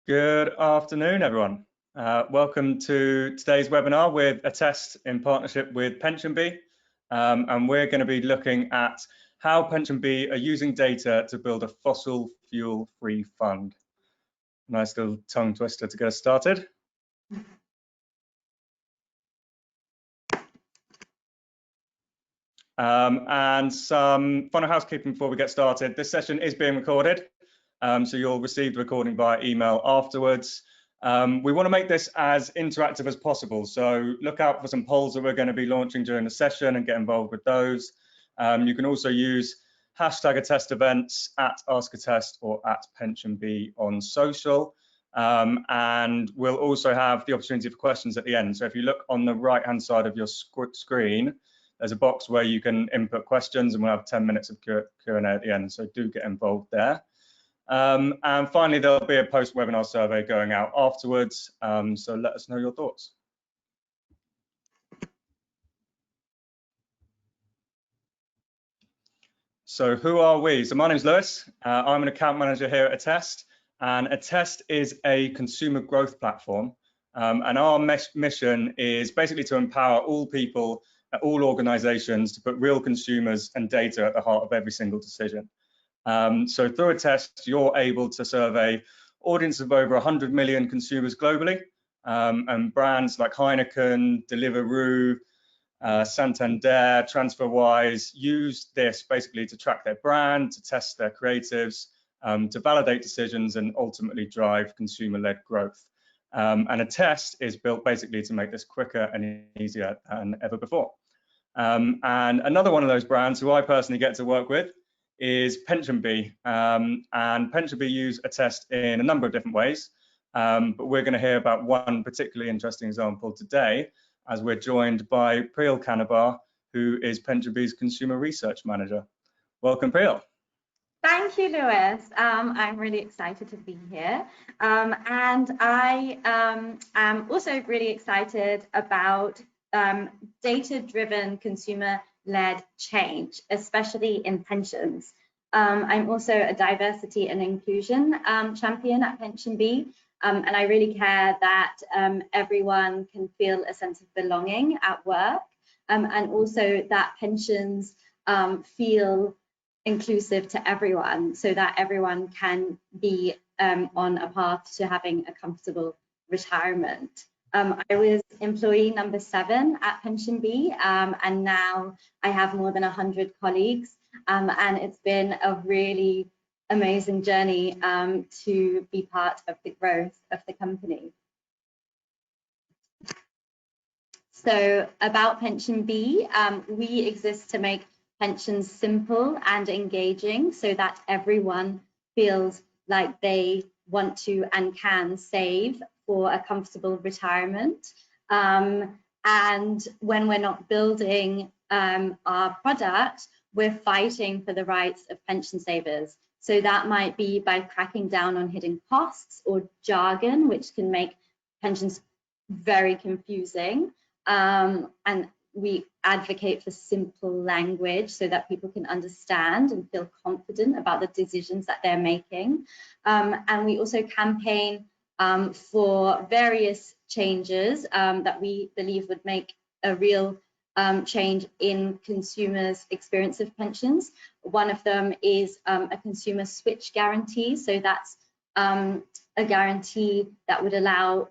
Good afternoon, everyone. Welcome to today's webinar with Attest in partnership with PensionBee. And we're going to be looking at how PensionBee are using data to build a fossil fuel-free fund. Nice little tongue twister to get us started. And some final housekeeping before we get started. This session is being recorded. So you'll receive the recording via email afterwards. We want to make this as interactive as possible, so look out for some polls that we're going to be launching during the session and get involved with those. You can also use #AttestEvents @AskAttest or @PensionBee on social. And we'll also have the opportunity for questions at the end. So if you look on the right-hand side of your screen, there's a box where you can input questions, and we'll have 10 minutes of Q&A at the end, so do get involved there. And finally, there'll be a post-webinar survey going out afterwards, so let us know your thoughts. So who are we? So my name's Lewis. I'm an account manager here at Attest, and Attest is a consumer growth platform. And our mission is basically to empower all people at all organizations to put real consumers and data at the heart of every single decision. So through Attest, you're able to survey audience of over 100 million consumers globally, and brands like Heineken, Deliveroo, Santander, TransferWise use this basically to track their brand, to test their creatives, to validate decisions and ultimately drive consumer-led growth. And Attest is built basically to make this quicker and easier than ever before. And another one of those brands who I personally get to work with is PensionBee, and PensionBee use Attest in a number of different ways, but we're going to hear about one particularly interesting example today, as we're joined by Priyal Kanabar, who is PensionBee's Consumer Research Manager. Welcome, Priyal. Thank you, Lewis. I'm really excited to be here, and I am also really excited about data-driven consumer-led change, especially in pensions. I'm also a diversity and inclusion champion at PensionBee, and I really care that everyone can feel a sense of belonging at work, and also that pensions feel inclusive to everyone, so that everyone can be on a path to having a comfortable retirement. I was employee number 7 at PensionBee, and now I have more than 100 colleagues, and it's been a really amazing journey to be part of the growth of the company. So about PensionBee, we exist to make pensions simple and engaging so that everyone feels like they want to and can save for a comfortable retirement. And when we're not building our product, we're fighting for the rights of pension savers. So that might be by cracking down on hidden costs or jargon, which can make pensions very confusing. And we advocate for simple language so that people can understand and feel confident about the decisions that they're making. And we also campaign for various changes that we believe would make a real change in consumers' experience of pensions. One of them is a consumer switch guarantee. So that's a guarantee that would allow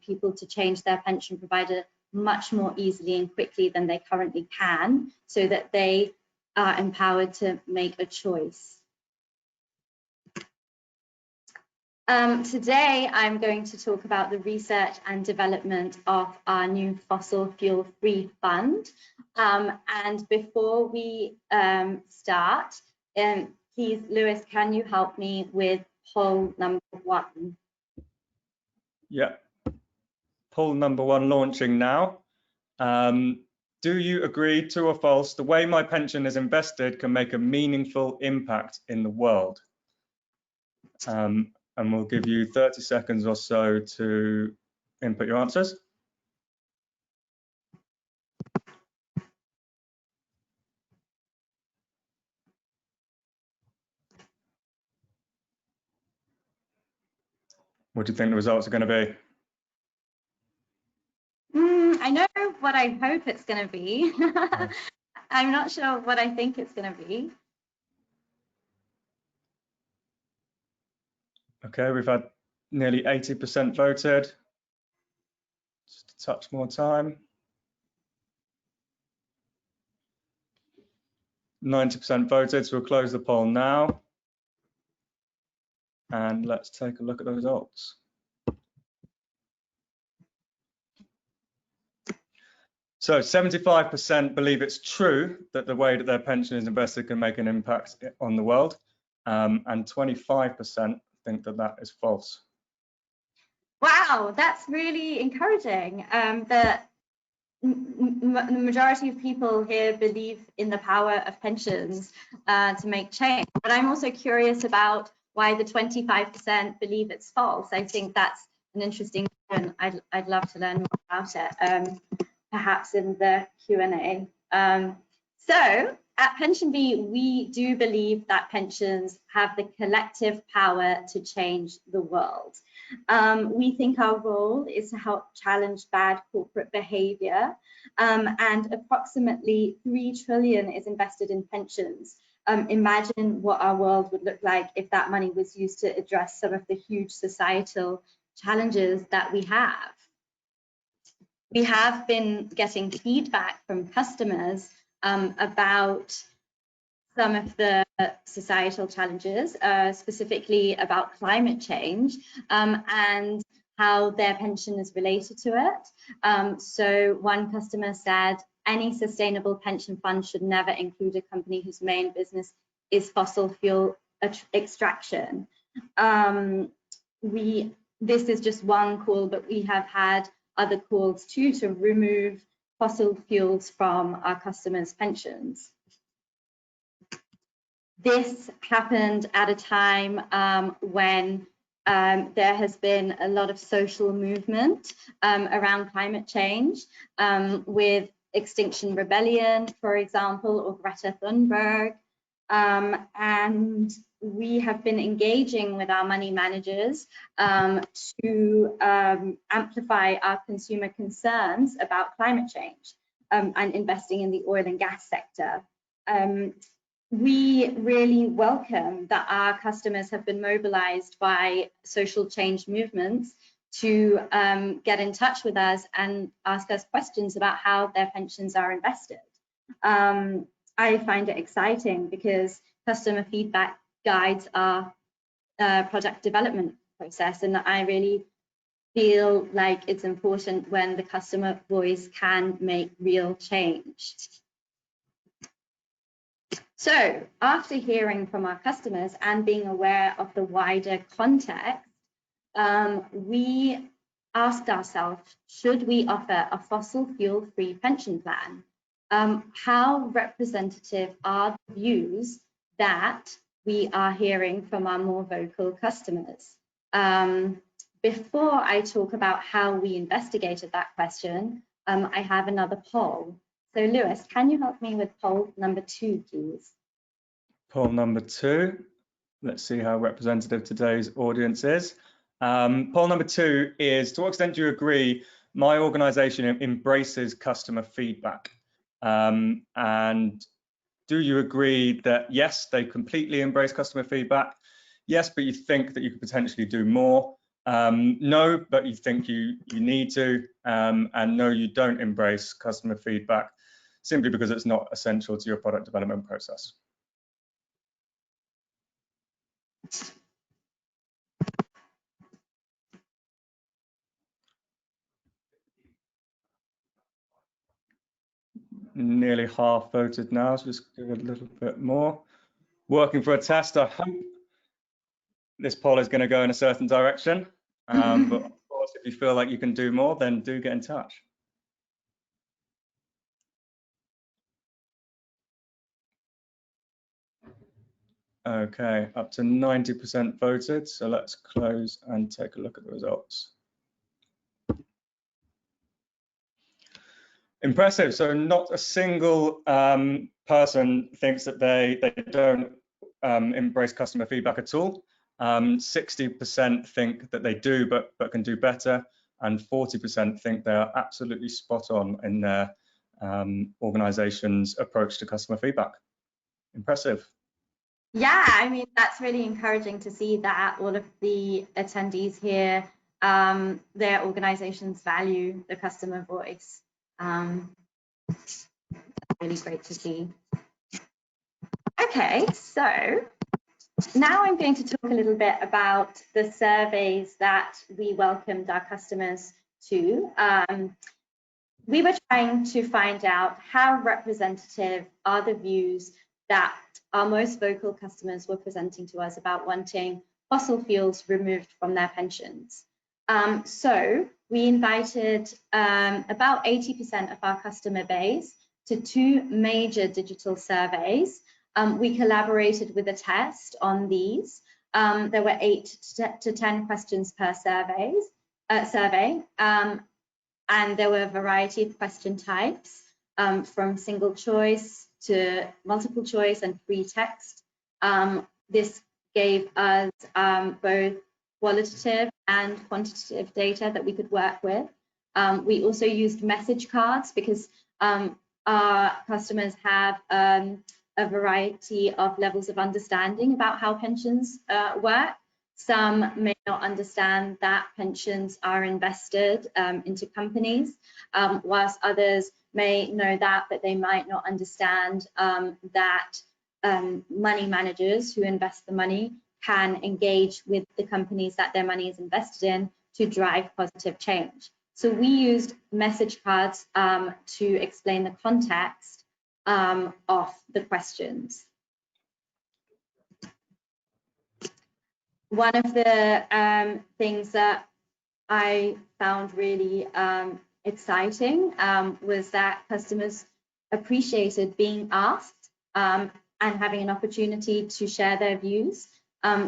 people to change their pension provider much more easily and quickly than they currently can, so that they are empowered to make a choice. Today, I'm going to talk about the research and development of our new fossil fuel-free fund. And before we start, please, Lewis, can you help me with poll number 1? Yeah, poll number 1 launching now. Do you agree, true or false, the way my pension is invested can make a meaningful impact in the world? And we'll give you 30 seconds or so to input your answers. What do you think the results are going to be? I know what I hope it's going to be. I'm not sure what I think it's going to be. Okay, we've had nearly 80% voted. Just a touch more time. 90% voted, so we'll close the poll now. And let's take a look at the results. So 75% believe it's true that the way that their pension is invested can make an impact on the world, and 25% think that that is false. Wow, that's really encouraging. The majority of people here believe in the power of pensions to make change, but I'm also curious about why the 25% believe it's false. I think that's an interesting question. I'd love to learn more about it, perhaps in the Q&A. So at PensionBee, we do believe that pensions have the collective power to change the world. We think our role is to help challenge bad corporate behavior, and approximately 3 trillion is invested in pensions. Imagine what our world would look like if that money was used to address some of the huge societal challenges that we have. We have been getting feedback from customers about some of the societal challenges, specifically about climate change, and how their pension is related to it. So one customer said, any sustainable pension fund should never include a company whose main business is fossil fuel extraction. This is just one call, but we have had other calls too to remove fossil fuels from our customers' pensions. This happened at a time when there has been a lot of social movement around climate change, with Extinction Rebellion, for example, or Greta Thunberg. And we have been engaging with our money managers to amplify our consumer concerns about climate change and investing in the oil and gas sector. We really welcome that our customers have been mobilized by social change movements to get in touch with us and ask us questions about how their pensions are invested. I find it exciting because customer feedback guides our product development process, and I really feel like it's important when the customer voice can make real change. So after hearing from our customers and being aware of the wider context, we asked ourselves, should we offer a fossil fuel-free pension plan? How representative are the views that we are hearing from our more vocal customers? Before I talk about how we investigated that question, I have another poll. So Lewis, can you help me with poll number 2, please? Poll number 2. Let's see how representative today's audience is. Poll number 2 is, to what extent do you agree my organization embraces customer feedback? And do you agree that yes, they completely embrace customer feedback? Yes, but you think that you could potentially do more. No, but you think you need to. And no, you don't embrace customer feedback simply because it's not essential to your product development process. Nearly half voted now, so just give it a little bit more. Working for Attest, I hope this poll is going to go in a certain direction. But of course, if you feel like you can do more, then do get in touch. Okay, up to 90% voted, so let's close and take a look at the results. Impressive. So not a single person thinks that they don't embrace customer feedback at all. 60% think that they do, but can do better, and 40% think they are absolutely spot on in their organization's approach to customer feedback. Impressive. Yeah, I mean, that's really encouraging to see that all of the attendees here, their organizations value the customer voice. Really great to see. Okay, so now I'm going to talk a little bit about the surveys that we welcomed our customers to. We were trying to find out how representative are the views that our most vocal customers were presenting to us about wanting fossil fuels removed from their pensions. So we invited about 80% of our customer base to 2 major digital surveys. We collaborated with Attest on these. There were 8 to 10 questions per survey, and there were a variety of question types, from single choice to multiple choice and free text. This gave us both qualitative and quantitative data that we could work with. We also used message cards because our customers have a variety of levels of understanding about how pensions work. Some may not understand that pensions are invested into companies, whilst others may know that, but they might not understand that money managers who invest the money can engage with the companies that their money is invested in to drive positive change. So we used message cards to explain the context of the questions. One of the things that I found really exciting was that customers appreciated being asked and having an opportunity to share their views.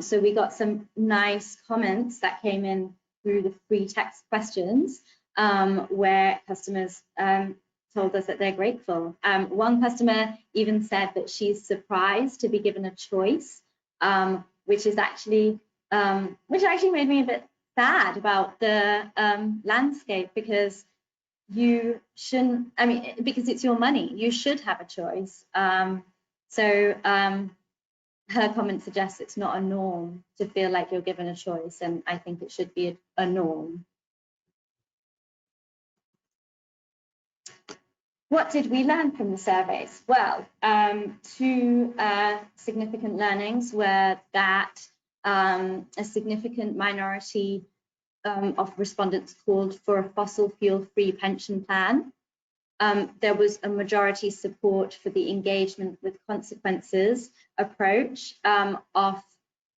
So we got some nice comments that came in through the free text questions where customers told us that they're grateful. One customer even said that she's surprised to be given a choice, which actually made me a bit sad about the landscape, because you shouldn't, I mean, because it's your money, you should have a choice. Her comment suggests it's not a norm to feel like you're given a choice, and I think it should be a norm. What did we learn from the surveys? Well, 2 significant learnings were that a significant minority of respondents called for a fossil fuel-free pension plan. There was a majority support for the engagement with consequences approach of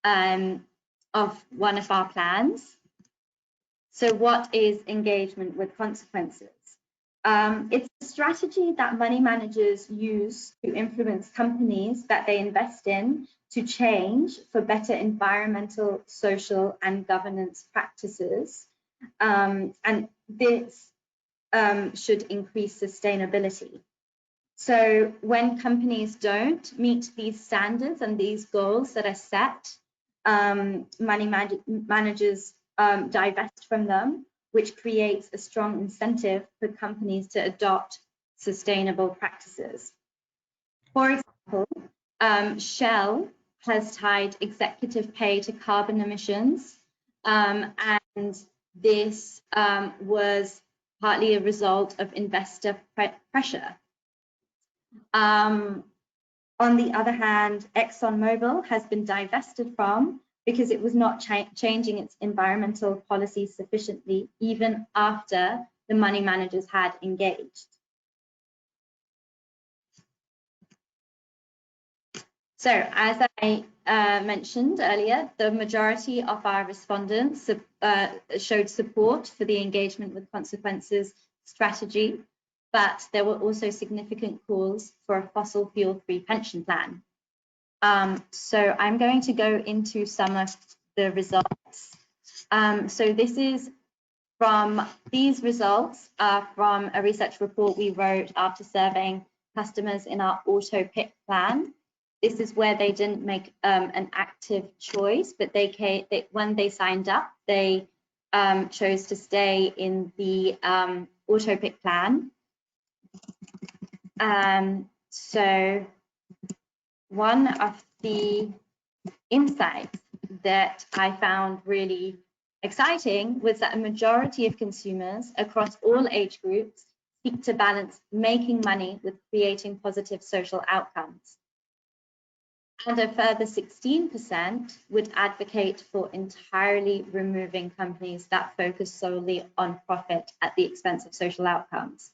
one of our plans. So what is engagement with consequences? It's a strategy that money managers use to influence companies that they invest in to change for better environmental, social, and governance practices. And this should increase sustainability. So when companies don't meet these standards and these goals that are set, money managers divest from them, which creates a strong incentive for companies to adopt sustainable practices. For example, Shell has tied executive pay to carbon emissions, and this was partly a result of investor pressure. On the other hand, ExxonMobil has been divested from because it was not changing its environmental policies sufficiently, even after the money managers had engaged. So, as I mentioned earlier, the majority of our respondents showed support for the engagement with consequences strategy, but there were also significant calls for a fossil fuel-free pension plan. So I'm going to go into some of the results. So these results are from a research report we wrote after surveying customers in our auto pick plan. this is where they didn't make an active choice, but when they signed up, they chose to stay in the auto pick plan. So one of the insights that I found really exciting was that a majority of consumers across all age groups seek to balance making money with creating positive social outcomes. And a further 16% would advocate for entirely removing companies that focus solely on profit at the expense of social outcomes.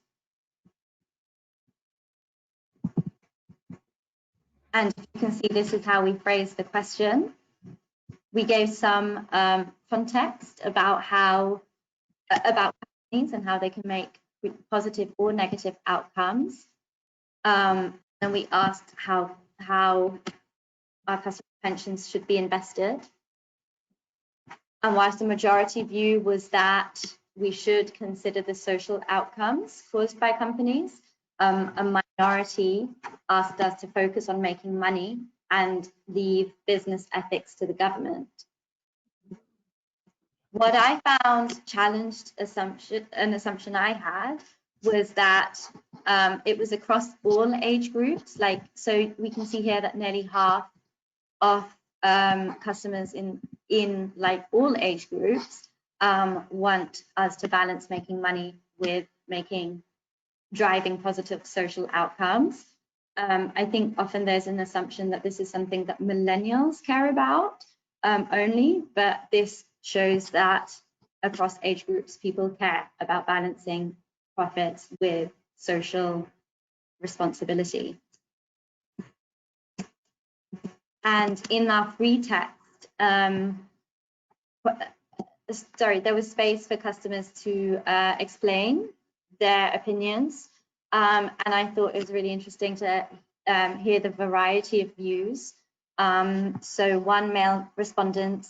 And you can see this is how we phrased the question. We gave some context about companies and how they can make positive or negative outcomes. And we asked how our customer pensions should be invested. And whilst the majority view was that we should consider the social outcomes caused by companies, a minority asked us to focus on making money and leave business ethics to the government. What I found challenged an assumption I had was that it was across all age groups. So we can see here that nearly half of customers in like all age groups want us to balance making money with driving positive social outcomes. I think often there's an assumption that this is something that millennials care about only, but this shows that across age groups, people care about balancing profits with social responsibility. And in our free text, there was space for customers to explain their opinions. And I thought it was really interesting to hear the variety of views. So one male respondent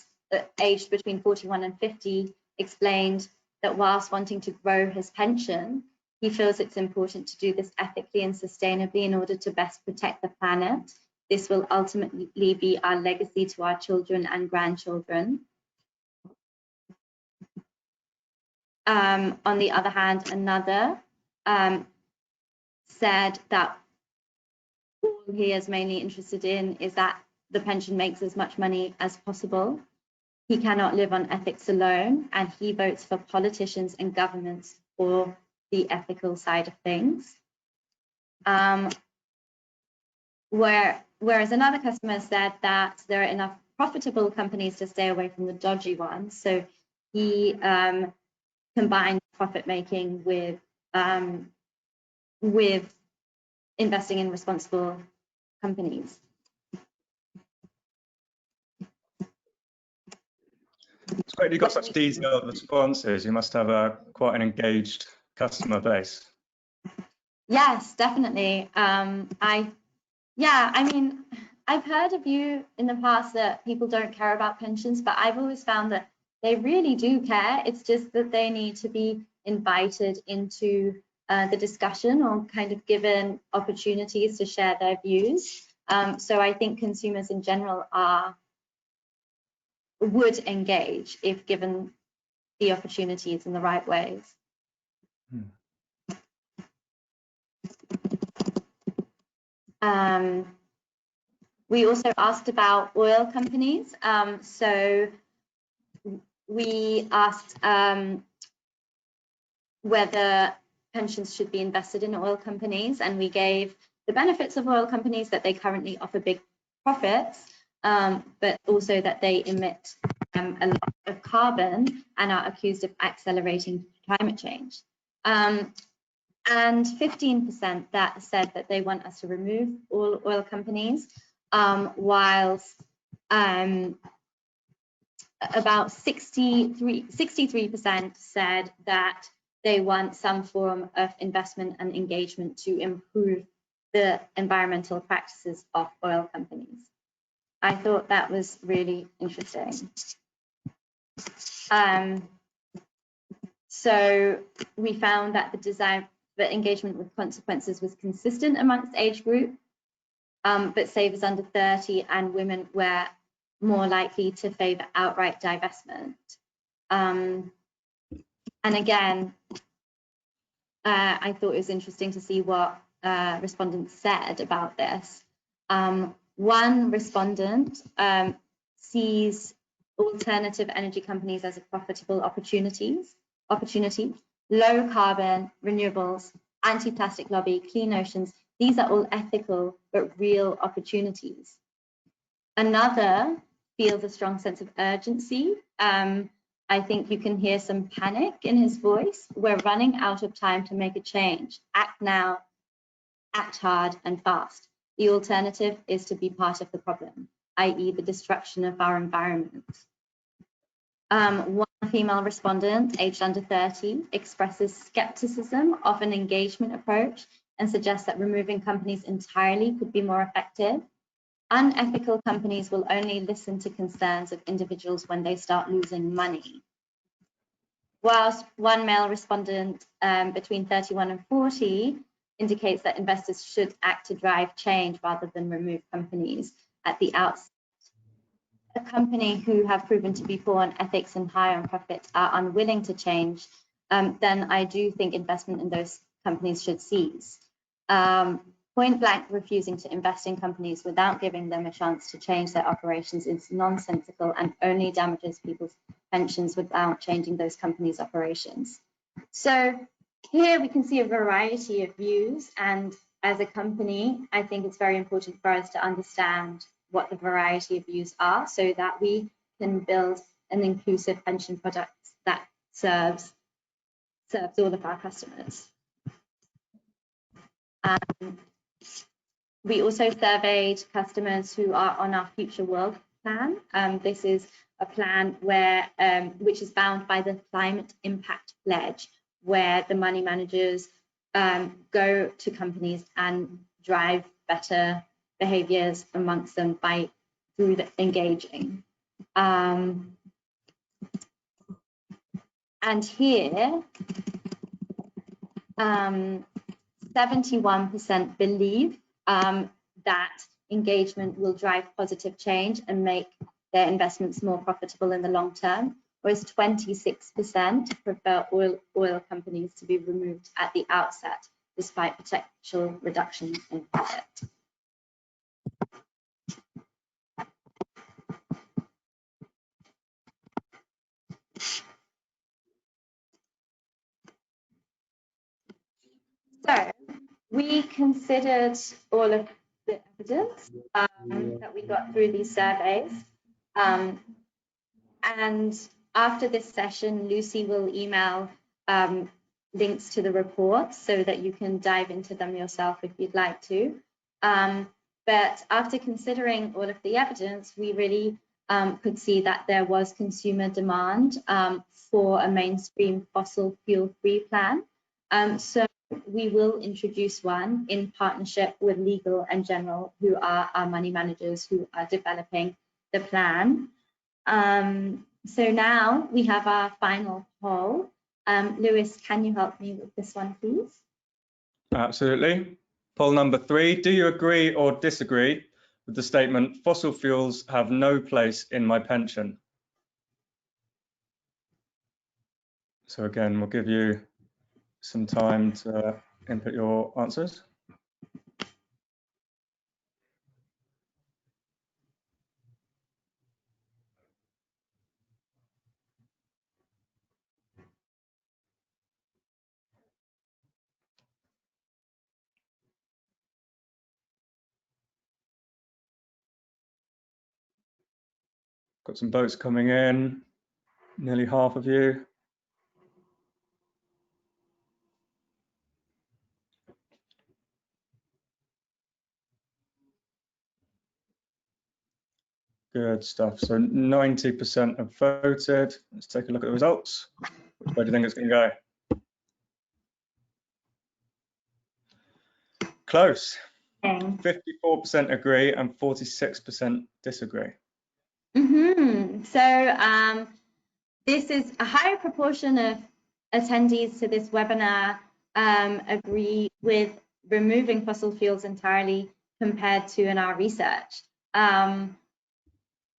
aged between 41 and 50 explained that whilst wanting to grow his pension, he feels it's important to do this ethically and sustainably in order to best protect the planet. This will ultimately be our legacy to our children and grandchildren. On the other hand, another said that all he is mainly interested in is that the pension makes as much money as possible. He cannot live on ethics alone, and he votes for politicians and governments for the ethical side of things. Whereas another customer said that there are enough profitable companies to stay away from the dodgy ones. So he combined profit making with investing in responsible companies. It's great you've got such detailed responses. You must have quite an engaged customer base. Yes, definitely. I mean, I've heard of you in the past that people don't care about pensions, but I've always found that they really do care. It's just that they need to be invited into the discussion or kind of given opportunities to share their views. So I think consumers in general would engage if given the opportunities in the right ways. We also asked about oil companies. So we asked whether pensions should be invested in oil companies, and we gave the benefits of oil companies that they currently offer big profits, but also that they emit a lot of carbon and are accused of accelerating climate change. And 15% that said that they want us to remove all oil companies, whilst about 63% said that they want some form of investment and engagement to improve the environmental practices of oil companies. I thought that was really interesting. So we found that the engagement with consequences was consistent amongst age group. but savers under 30 and women were more likely to favour outright divestment. And again, I thought it was interesting to see what respondents said about this. One respondent sees alternative energy companies as a profitable opportunity, low carbon, renewables, anti-plastic lobby, clean oceans. These are all ethical but real opportunities. Another feels a strong sense of urgency. I think you can hear some panic in his voice. We're running out of time to make a change. Act now, act hard and fast. The alternative is to be part of the problem, i.e. the destruction of our environment. One female respondent, aged under 30, expresses skepticism of an engagement approach and suggests that removing companies entirely could be more effective. Unethical companies will only listen to concerns of individuals when they start losing money. Whilst one male respondent between 31 and 40 indicates that investors should act to drive change rather than remove companies at the outset. A company who have proven to be poor on ethics and high on profits are unwilling to change, then I do think investment in those companies should cease. Point blank refusing to invest in companies without giving them a chance to change their operations is nonsensical and only damages people's pensions without changing those companies' operations. So here we can see a variety of views, and as a company, I think it's very important for us to understand what the variety of views are so that we can build an inclusive pension product that serves all of our customers. We also surveyed customers who are on our Future World plan. This is a plan where, which is bound by the Climate Impact Pledge, where the money managers go to companies and drive better behaviours amongst them through engaging. And here, 71% believe that engagement will drive positive change and make their investments more profitable in the long term, whereas 26% prefer oil companies to be removed at the outset, despite potential reductions in profit. So we considered all of the evidence that we got through these surveys. And after this session, Lucy will email links to the reports so that you can dive into them yourself if you'd like to. But after considering all of the evidence, we really could see that there was consumer demand for a mainstream fossil fuel-free plan. So we will introduce one in partnership with Legal and General, who are our money managers who are developing the plan. So now we have our final poll. Lewis, can you help me with this one, please? Absolutely. Poll number 3, do you agree or disagree with the statement, fossil fuels have no place in my pension? So again, we'll give you some time to input your answers. Got some votes coming in, nearly half of you. Good stuff. So 90% have voted. Let's take a look at the results. Which way do you think it's going to go? Close. 54% agree and 46% disagree. So this is a higher proportion of attendees to this webinar agree with removing fossil fuels entirely compared to in our research. I'm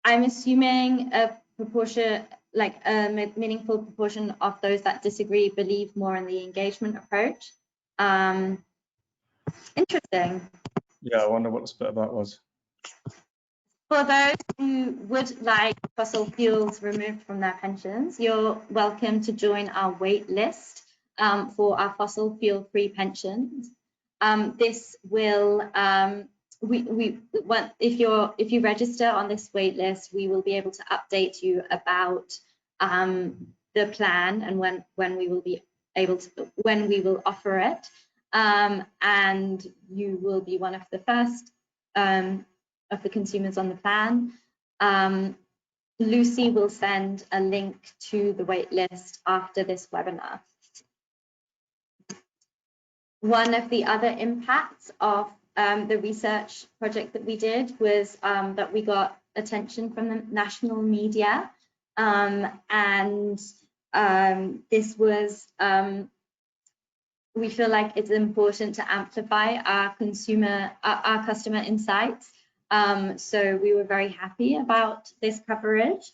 assuming a proportion, like a meaningful proportion of those that disagree believe more in the engagement approach. Interesting. Yeah, I wonder what the split of that was. For those who would like fossil fuels removed from their pensions, you're welcome to join our wait list for our fossil fuel-free pensions. This will, if you register on this wait list, we will be able to update you about the plan and when we will be able to, when we will offer it, and you will be one of the first of the consumers on the plan. Lucy will send a link to the wait list after this webinar. One of the other impacts of the research project that we did was that we got attention from the national media, and this was, we feel like it's important to amplify our customer insights. So we were very happy about this coverage.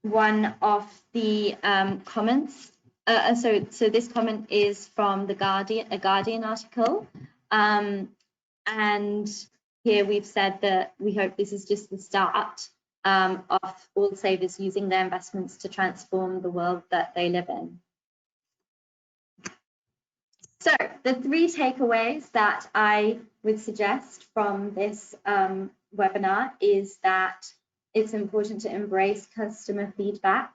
One of the comments, so this comment is from the Guardian, a Guardian article, and here we've said that we hope this is just the start of all savers using their investments to transform the world that they live in. So the 3 takeaways that I would suggest from this webinar is that it's important to embrace customer feedback,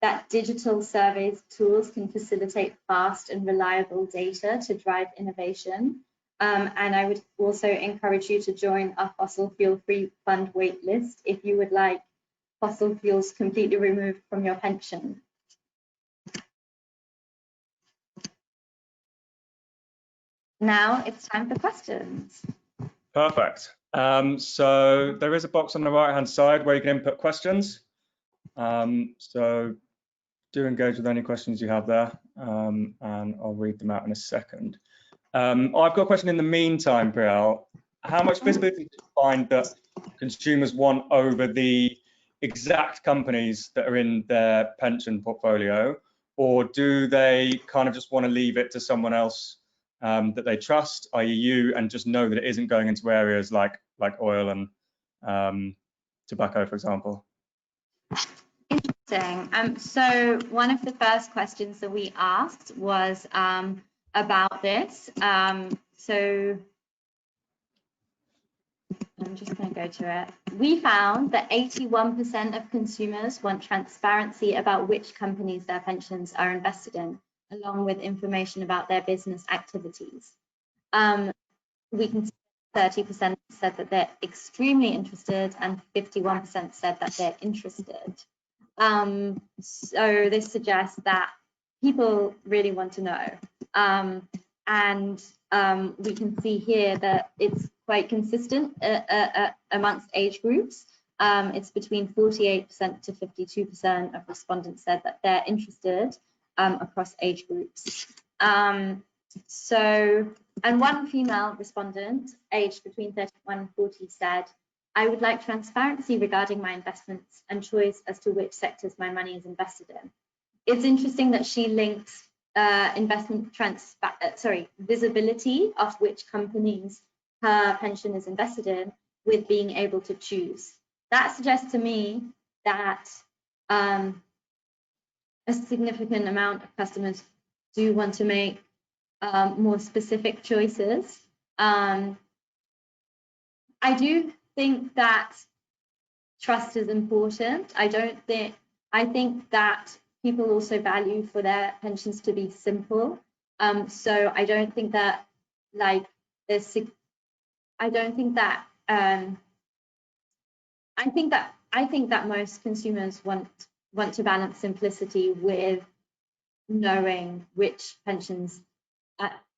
that digital surveys tools can facilitate fast and reliable data to drive innovation. And I would also encourage you to join our fossil fuel free fund waitlist if you would like fossil fuels completely removed from your pension. Now it's time for questions. Perfect. So there is a box on the right-hand side where you can input questions. So do engage with any questions you have there, and I'll read them out in a second. I've got a question in the meantime, Priyal. How much visibility do you find that consumers want over the exact companies that are in their pension portfolio, or do they kind of just want to leave it to someone else that they trust, i.e. you, and just know that it isn't going into areas like oil and tobacco, for example? Interesting. So one of the first questions that we asked was about this. So I'm just going to go to it. We found that 81% of consumers want transparency about which companies their pensions are invested in, along with information about their business activities. We can see 30% said that they're extremely interested and 51% said that they're interested. So this suggests that people really want to know. And we can see here that it's quite consistent amongst age groups. It's between 48% to 52% of respondents said that they're interested across age groups. And one female respondent, aged between 31 and 40, said, I would like transparency regarding my investments and choice as to which sectors my money is invested in. It's interesting that she links visibility of which companies her pension is invested in with being able to choose. That suggests to me that a significant amount of customers do want to make more specific choices. I do think that trust is important. I think that people also value for their pensions to be simple. So I don't think that I think that most consumers want to balance simplicity with knowing which pensions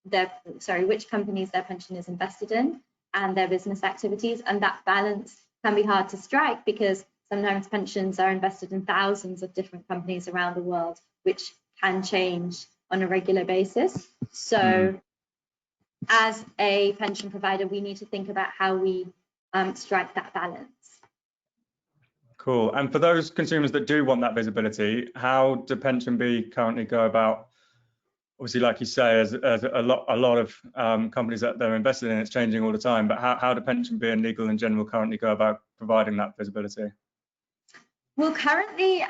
which companies their pension is invested in and their business activities, and that balance can be hard to strike because sometimes pensions are invested in thousands of different companies around the world, which can change on a regular basis. So as a pension provider, we need to think about how we strike that balance. Cool. And for those consumers that do want that visibility, how do PensionBee currently go about? Obviously, like you say, as a lot of companies that they're invested in, it's changing all the time. But how do PensionBee and Legal in general currently go about providing that visibility? Well, currently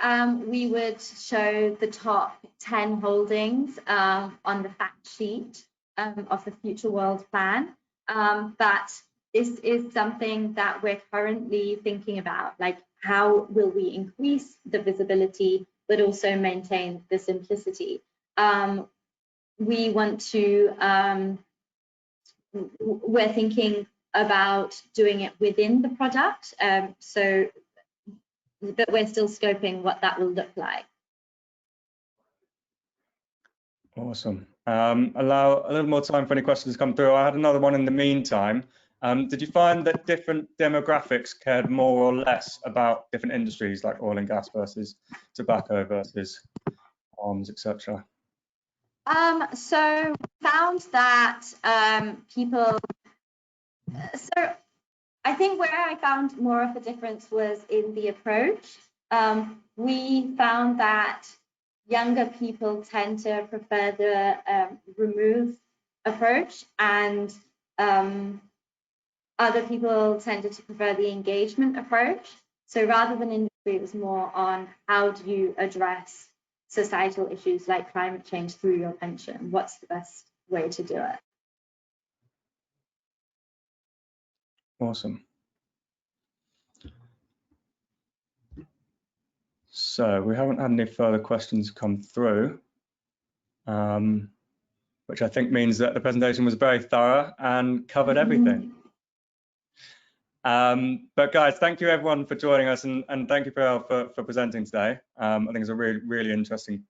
we would show the top 10 holdings on the fact sheet of the Future World Plan. But this is something that we're currently thinking about, like how will we increase the visibility, but also maintain the simplicity. We want to, we're thinking about doing it within the product. But we're still scoping what that will look like. Awesome. Allow a little more time for any questions to come through. I had another one in the meantime. Did you find that different demographics cared more or less about different industries, like oil and gas versus tobacco versus arms, etc.? So found that people. So I think where I found more of a difference was in the approach. We found that younger people tend to prefer the remove approach, and other people tended to prefer the engagement approach. So rather than industry, it was more on how do you address societal issues like climate change through your pension? What's the best way to do it? Awesome. So we haven't had any further questions come through, which I think means that the presentation was very thorough and covered everything. But guys, thank you everyone for joining us, and thank you, Priyal, for presenting today. I think it's a really interesting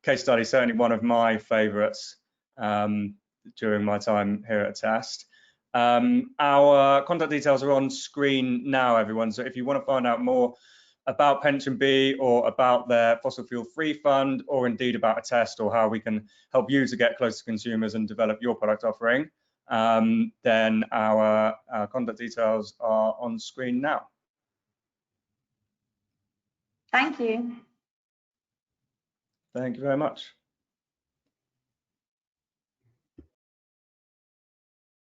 case study, certainly one of my favorites during my time here at Attest. Our contact details are on screen now, everyone. So if you want to find out more about PensionBee or about their fossil fuel free fund, or indeed about Attest or how we can help you to get close to consumers and develop your product offering, then our contact details are on screen now. Thank you. Thank you very much.